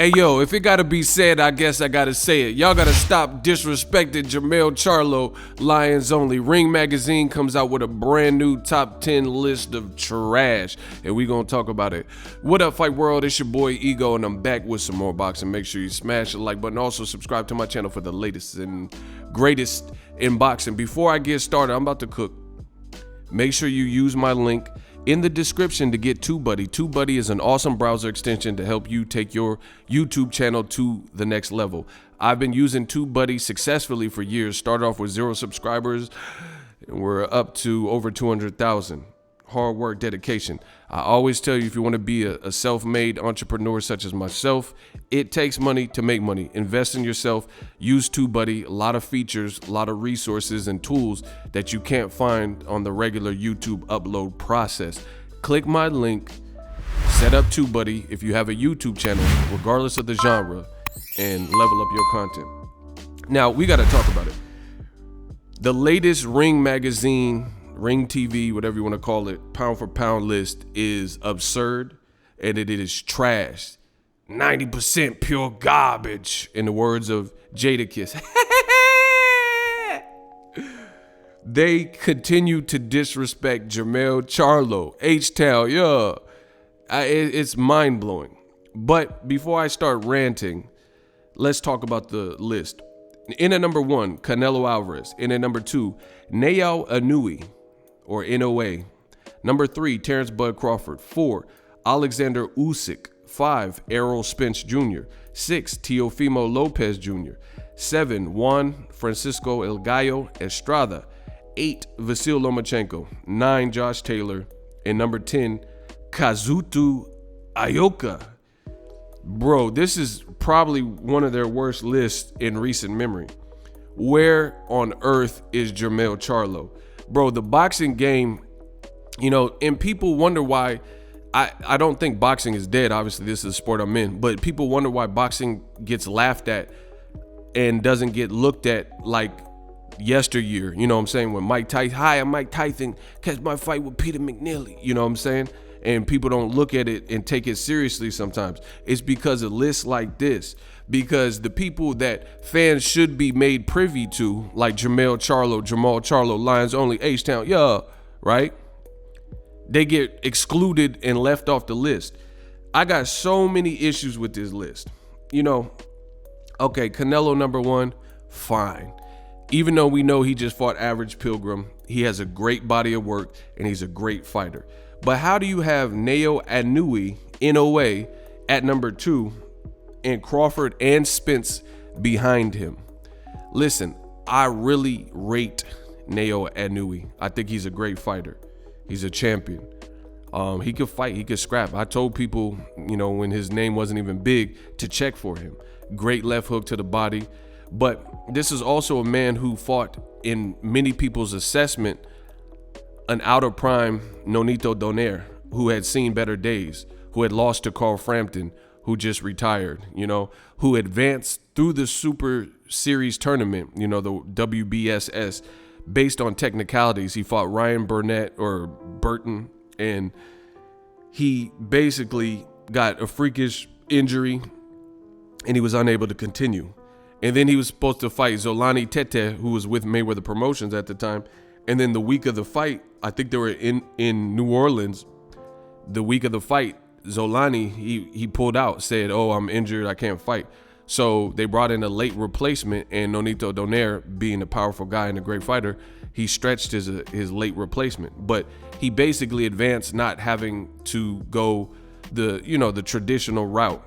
Hey, yo, if it gotta be said, I guess I gotta say it. Y'all gotta stop disrespecting Jermell Charlo, Lions Only. Ring Magazine comes out with a brand new top 10 list of trash, and we gonna talk about it. What up, Fight World? It's your boy Ego, and I'm back with some more boxing. Make sure you smash the like button. Also, subscribe to my channel for the latest and greatest in boxing. Before I get started, I'm about to cook. Make sure you use my link in the description to get TUBEBUDDY. TUBEBUDDY is an awesome browser extension to help you take your YouTube channel to the next level. I've been using TUBEBUDDY successfully for years. Started off with 0 subscribers, and we're up to over 200,000. Hard work, dedication. I always tell you, if you want to be a self-made entrepreneur such as myself, it takes money to make money. Invest in yourself. Use TUBEBUDDY. A lot of features, a lot of resources and tools that you can't find on the regular YouTube upload process. Click my link. Set up TUBEBUDDY if you have a YouTube channel, regardless of the genre, and level up your content. Now, we got to talk about it. The latest Ring Magazine, Ring TV, whatever you want to call it, pound for pound list is absurd, and it is trash. 90% pure garbage, in the words of Jadakiss. They continue to disrespect Jermell Charlo, H-Town, yeah. It's mind-blowing. But before I start ranting, let's talk about the list. In at number 1, Canelo Alvarez. In at number 2, Inoue, or Inoue. Number 3, Terrence Bud Crawford. 4, Alexander Usyk. 5, Errol Spence Jr. 6, Teofimo Lopez Jr. 7, Juan Francisco El Gallo Estrada. 8, Vasyl Lomachenko. 9, Josh Taylor. And number 10, Kazuto Ioka. Bro, this is probably one of their worst lists in recent memory. Where on earth is Jermell Charlo? Bro, the boxing game, and people wonder why. I don't think boxing is dead. Obviously, this is the sport I'm in. But people wonder why boxing gets laughed at and doesn't get looked at like yesteryear. You know what I'm saying? When Mike Tyson, hi, I'm Mike Tyson, catch my fight with Peter McNeely. You know what I'm saying? And people don't look at it and take it seriously sometimes. It's because of lists like this. Because the people that fans should be made privy to, like Jermell Charlo, Lions Only, H-Town, yeah, right? They get excluded and left off the list. I got so many issues with this list. Okay, Canelo number 1, fine. Even though we know he just fought Average Pilgrim, he has a great body of work and he's a great fighter. But how do you have Inoue at number 2 and Crawford and Spence behind him? Listen, I really rate Inoue. I think he's a great fighter. He's a champion. He could fight, he could scrap. I told people, when his name wasn't even big, to check for him. Great left hook to the body. But this is also a man who fought, in many people's assessment, an out of prime Nonito Donaire, who had seen better days, who had lost to Carl Frampton, who just retired, who advanced through the Super Series tournament, the WBSS, based on technicalities. He fought Ryan Burton, and he basically got a freakish injury, and he was unable to continue. And then he was supposed to fight Zolani Tete, who was with Mayweather Promotions at the time. And then the week of the fight, I think they were in New Orleans. The week of the fight, Zolani, he pulled out, said, "Oh, I'm injured, I can't fight." So they brought in a late replacement, and Nonito Donaire, being a powerful guy and a great fighter, he stretched his late replacement. But he basically advanced, not having to go the traditional route.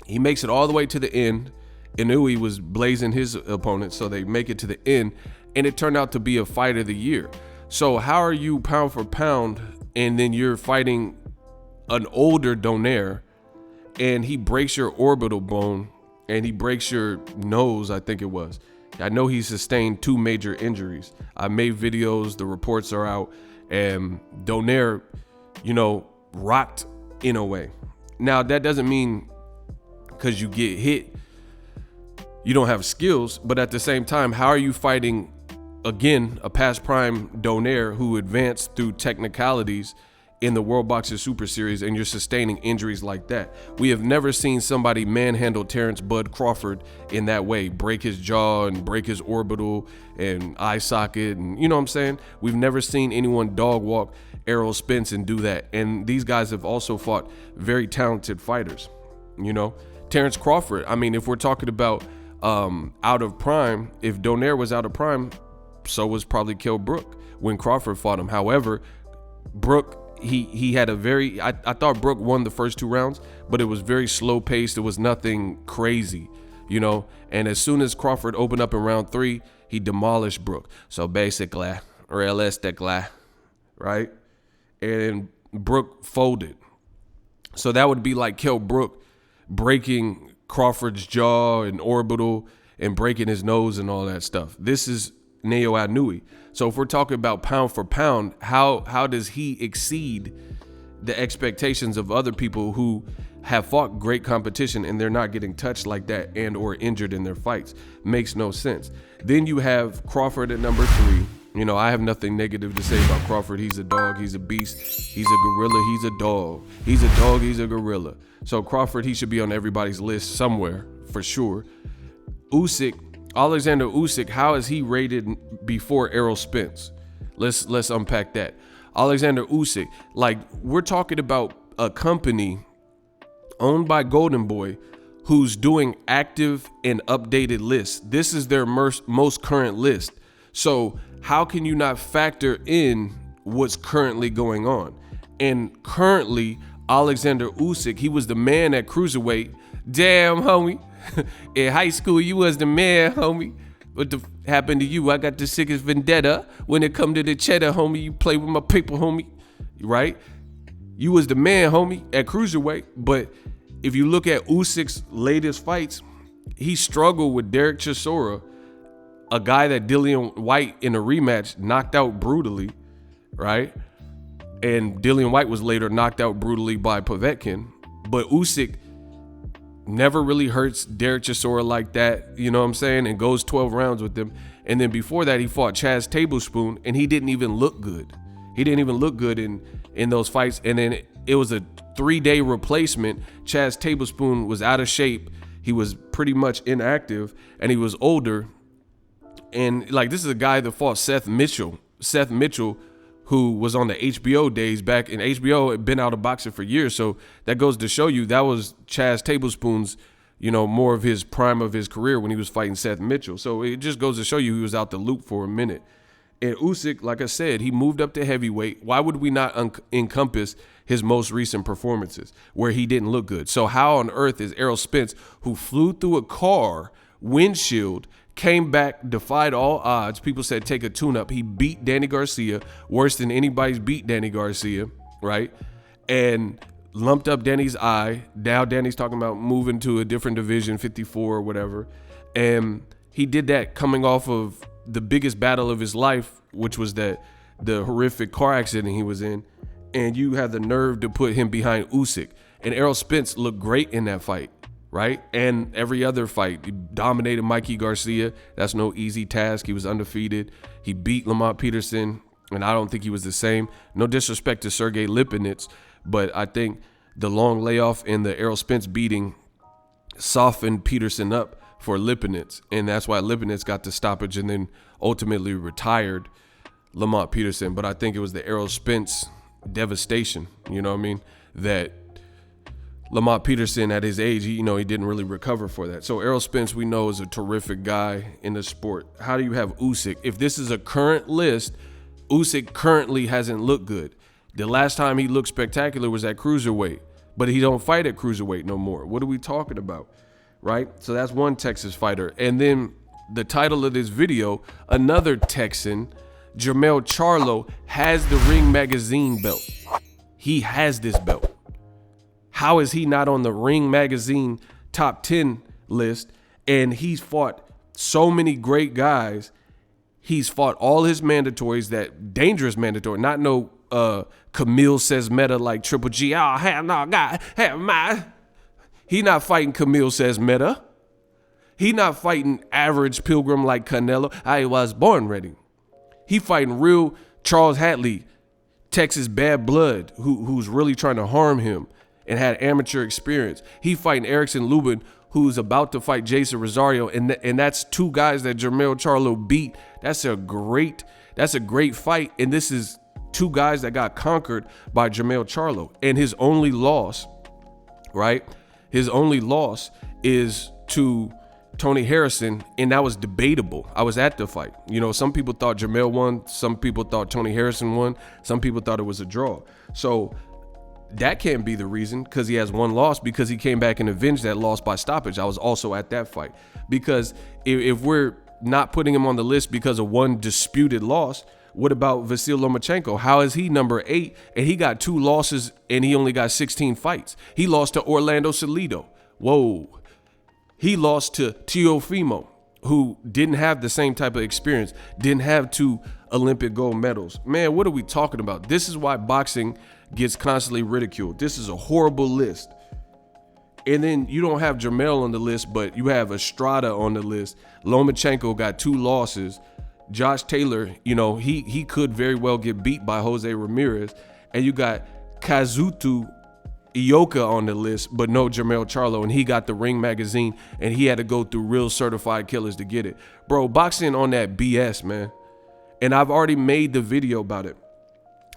He makes it all the way to the end. Inoue was blazing his opponent, so they make it to the end, and it turned out to be a fight of the year. So how are you pound for pound, and then you're fighting an older Donaire, and he breaks your orbital bone, and he breaks your nose, I think it was. I know he sustained 2 major injuries. I made videos, the reports are out, and Donaire, rocked Inoue. Now, that doesn't mean because you get hit, you don't have skills, but at the same time, how are you fighting, again, a past prime Donaire who advanced through technicalities in the World Boxing Super Series and you're sustaining injuries like that. We have never seen somebody manhandle Terrence Bud Crawford in that way, break his jaw and break his orbital and eye socket, and you know what I'm saying? We've never seen anyone dog walk Errol Spence and do that. And these guys have also fought very talented fighters, you know? Terrence Crawford, I mean, if we're talking about out of prime, if Donaire was out of prime, so was probably Kell Brook when Crawford fought him. However, Brook, he had a very, I thought Brook won the first 2 rounds, but it was very slow paced. It was nothing crazy, you know? And as soon as Crawford opened up in round 3, he demolished Brook. So basically, realistically, right? And Brook folded. So that would be like Kell Brook breaking Crawford's jaw and orbital and breaking his nose and all that stuff. This is Inoue. So if we're talking about pound for pound, how does he exceed the expectations of other people who have fought great competition and they're not getting touched like that and or injured in their fights? Makes no sense. Then you have Crawford at number 3. You know, I have nothing negative to say about Crawford. He's a dog, he's a beast, he's a gorilla, he's a dog. He's a dog, he's a gorilla. So Crawford, he should be on everybody's list somewhere for sure. Usyk, Alexander Usyk, how is he rated before Errol Spence? Let's unpack that. Alexander Usyk, like, we're talking about a company owned by Golden Boy who's doing active and updated lists. This is their most current list. So how can you not factor in what's currently going on? And currently, Alexander Usyk, he was the man at cruiserweight. Damn, homie. In high school, you was the man, homie. What happened to you? I got the sickest vendetta. When it come to the cheddar, homie, you play with my paper, homie. Right? You was the man, homie, at cruiserweight. But if you look at Usyk's latest fights, he struggled with Derek Chisora, a guy that Dillian White in a rematch knocked out brutally, right? And Dillian White was later knocked out brutally by Povetkin. But Usyk never really hurts Derek Chisora like that, you know what I'm saying? And goes 12 rounds with him. And then before that, he fought Chaz Tablespoon, and he didn't even look good. He didn't even look good in those fights. And then it was a 3-day replacement. Chaz Tablespoon was out of shape. He was pretty much inactive, and he was older. And like, this is a guy that fought Seth Mitchell, who was on the HBO days back, and HBO had been out of boxing for years. So that goes to show you that was Chaz Tablespoon's, you know, more of his prime of his career when he was fighting Seth Mitchell. So it just goes to show you he was out the loop for a minute. And Usyk, like I said, he moved up to heavyweight. Why would we not encompass his most recent performances where he didn't look good? So how on earth is Errol Spence, who flew through a car windshield, came back, defied all odds. People said take a tune-up. He beat Danny Garcia worse than anybody's beat Danny Garcia, right? And lumped up Danny's eye. Now Danny's talking about moving to a different division, 54 or whatever. And he did that coming off of the biggest battle of his life, which was the horrific car accident he was in. And you have the nerve to put him behind Usyk. And Errol Spence looked great in that fight, right? And every other fight, he dominated Mikey Garcia. That's no easy task. He was undefeated. He beat Lamont Peterson, and I don't think he was the same. No disrespect to Sergey Lipinets, but I think the long layoff and the Errol Spence beating softened Peterson up for Lipinets, and that's why Lipinets got the stoppage and then ultimately retired Lamont Peterson. But I think it was the Errol Spence devastation, you know what I mean, that Lamont Peterson at his age, he didn't really recover for that. So Errol Spence, we know, is a terrific guy in the sport. How do you have Usyk? If this is a current list, Usyk currently hasn't looked good. The last time he looked spectacular was at cruiserweight, but he don't fight at cruiserweight no more. What are we talking about, right? So that's one Texas fighter. And then the title of this video, another Texan, Jermell Charlo, has the Ring Magazine belt. He has this belt. How is he not on the Ring Magazine top 10 list? And he's fought so many great guys. He's fought all his mandatories, that dangerous mandatory, not no Camille Says Meta like Triple G. Oh, hell no, God, hell my. He not fighting Camille Says Meta. He not fighting average Pilgrim like Canelo. I was born ready. He fighting real Charles Hatley, Texas bad blood who's really trying to harm him and had amateur experience. He fighting Erickson Lubin, who's about to fight Jason Rosario, and that's two guys that Jermell Charlo beat. That's a great fight, and this is two guys that got conquered by Jermell Charlo. And his only loss, right? His only loss is to Tony Harrison, and that was debatable. I was at the fight. You know, some people thought Jermell won, some people thought Tony Harrison won, some people thought it was a draw. So that can't be the reason, because he has one loss, because he came back and avenged that loss by stoppage. I was also at that fight. Because if we're not putting him on the list because of one disputed loss, what about Vasyl Lomachenko? How is he number 8 and he got 2 losses and he only got 16 fights? He lost to Orlando Salido. Whoa. He lost to Teofimo, who didn't have the same type of experience, didn't have 2 Olympic gold medals. Man, what are we talking about? This is why boxing gets constantly ridiculed. This is a horrible list. And then you don't have Jermell on the list, but you have Estrada on the list. Lomachenko got 2 losses. Josh Taylor, you know, he could very well get beat by Jose Ramirez. And you got Kazuto Ioka on the list, but no Jermell Charlo, and he got the Ring magazine, and he had to go through real certified killers to get it. Bro, boxing on that BS, man. And I've already made the video about it.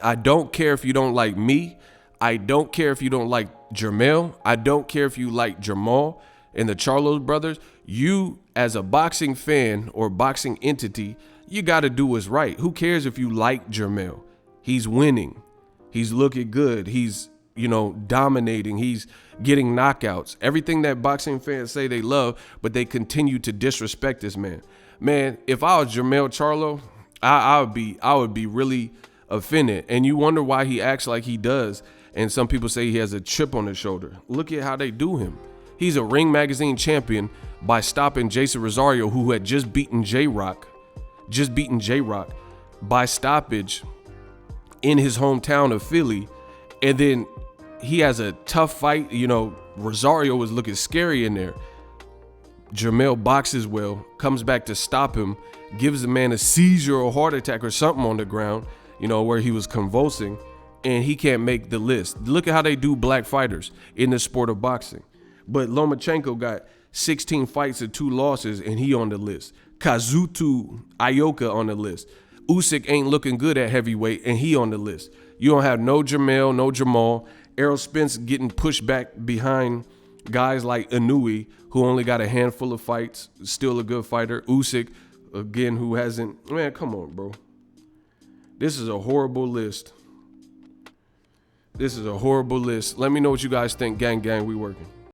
I don't care if you don't like me. I don't care if you don't like Jermell. I don't care if you like Jermall and the Charlo brothers. You, as a boxing fan or boxing entity, you got to do what's right. Who cares if you like Jermell? He's winning. He's looking good. He's, you know, dominating. He's getting knockouts. Everything that boxing fans say they love, but they continue to disrespect this man. Man, if I was Jermell Charlo, I would be really offended. And you wonder why he acts like he does. And some people say he has a chip on his shoulder. Look at how they do him. He's a Ring magazine champion by stopping Jason Rosario, who had just beaten J-Rock by stoppage in his hometown of Philly. And then he has a tough fight. You know, Rosario was looking scary in there. Jermell boxes well, comes back to stop him, gives the man a seizure or heart attack or something on the ground, you know, where he was convulsing, and he can't make the list. Look at how they do black fighters in the sport of boxing. But Lomachenko got 16 fights and 2 losses, and he on the list. Kazuto Ioka on the list. Usyk ain't looking good at heavyweight, and he on the list. You don't have no Jermell, no Jermall. Errol Spence getting pushed back behind guys like Inoue, who only got a handful of fights, still a good fighter. Usyk, again, who hasn't. Man, come on, bro. This is a horrible list. This is a horrible list. Let me know what you guys think. Gang, we working.